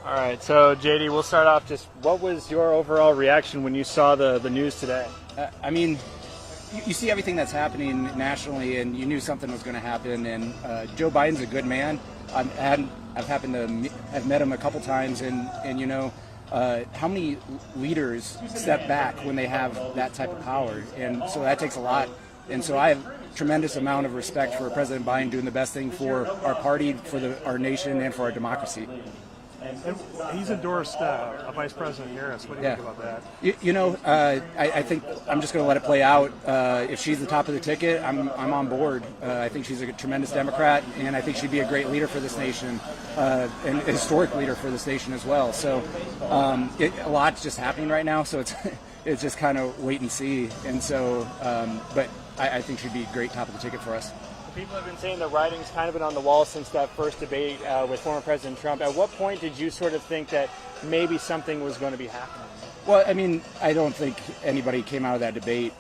All right, so JD, we'll start off. Just what was your overall reaction when you saw the news today? I mean, you see everything that's happening nationally, and you knew something was going to happen. And Joe Biden's a good man. I've happened to have met him a couple times, and you know, how many leaders step back when they have that type of power, and so that takes a lot. And so I have tremendous amount of respect for President Biden doing the best thing for our party, for our nation, and for our democracy. And he's endorsed Vice President Harris. What do you think about that? I think I'm just going to let it play out. If she's the top of the ticket, I'm on board. I think she's a tremendous Democrat, and I think she'd be a great leader for this nation, and a historic leader for this nation as well. So a lot's just happening right now, so it's just kind of wait and see. And so, but I think she'd be a great top of the ticket for us. People have been saying the writing's kind of been on the wall since that first debate with former President Trump. At what point did you sort of think that maybe something was going to be happening? Well, I mean, I don't think anybody came out of that debate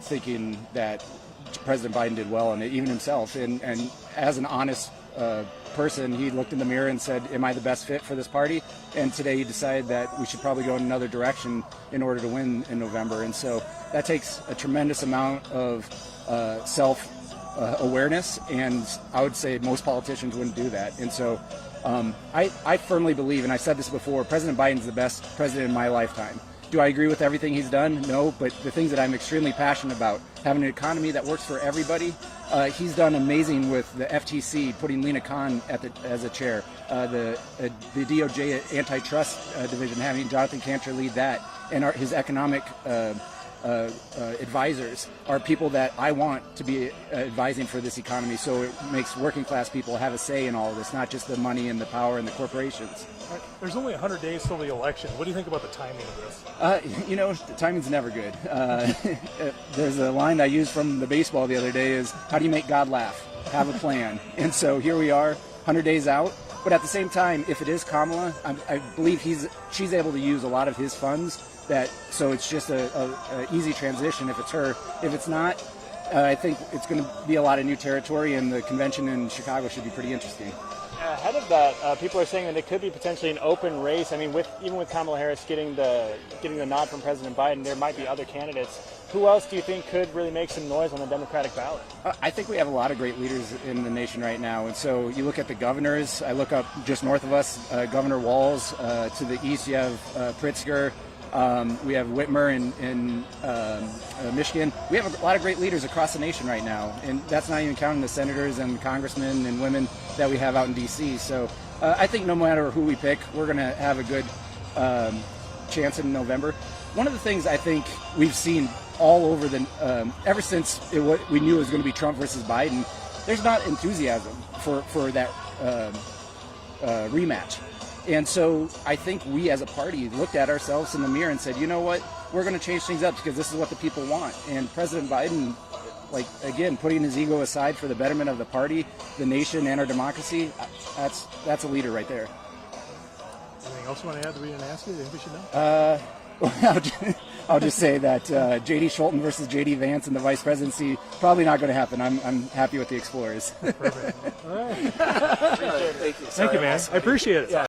thinking that President Biden did well, and even himself. And as an honest person, he looked in the mirror and said, am I the best fit for this party? And today he decided that we should probably go in another direction in order to win in November. And so that takes a tremendous amount of awareness, and I would say most politicians wouldn't do that. And so I firmly believe, and I said this before, President Biden's the best president in my lifetime. Do I agree with everything he's done? No, but the things that I'm extremely passionate about, having an economy that works for everybody, he's done amazing with the FTC, putting Lena Khan as a chair, the DOJ antitrust division, having Jonathan Cantor lead that, and his economic advisors are people that I want to be advising for this economy, so it makes working class people have a say in all of this, not just the money and the power and the corporations. There's only 100 days till the election. What do you think about the timing of this? You know, the timing's never good. There's a line I used from the baseball the other day is, how do you make God laugh? Have a plan. And so here we are, 100 days out. But at the same time, if it is Kamala, I believe she's able to use a lot of his funds. So it's just a easy transition if it's her. If it's not, I think it's going to be a lot of new territory, and the convention in Chicago should be pretty interesting. Ahead of that, people are saying that it could be potentially an open race. I mean, even with Kamala Harris getting the nod from President Biden, there might be other candidates. Who else do you think could really make some noise on the Democratic ballot? I think we have a lot of great leaders in the nation right now. And so you look at the governors. I look up just north of us, Governor Walz. To the east, you have Pritzker. We have Whitmer in Michigan. We have a lot of great leaders across the nation right now, and that's not even counting the senators and congressmen and women that we have out in D.C. So I think no matter who we pick, we're going to have a good chance in November. One of the things I think we've seen all over ever since we knew it was going to be Trump versus Biden, there's not enthusiasm for that rematch. And so I think we as a party looked at ourselves in the mirror and said, you know what, we're going to change things up because this is what the people want. And President Biden, again, putting his ego aside for the betterment of the party, the nation, and our democracy, that's a leader right there. Anything else you want to add that we didn't ask you? Do you think we should know? I'll just say that J.D. Scholten versus J.D. Vance in the vice presidency, probably not going to happen. I'm happy with the Explorers. Perfect. All right. Thank you. Thank you, man. I appreciate it. Yeah.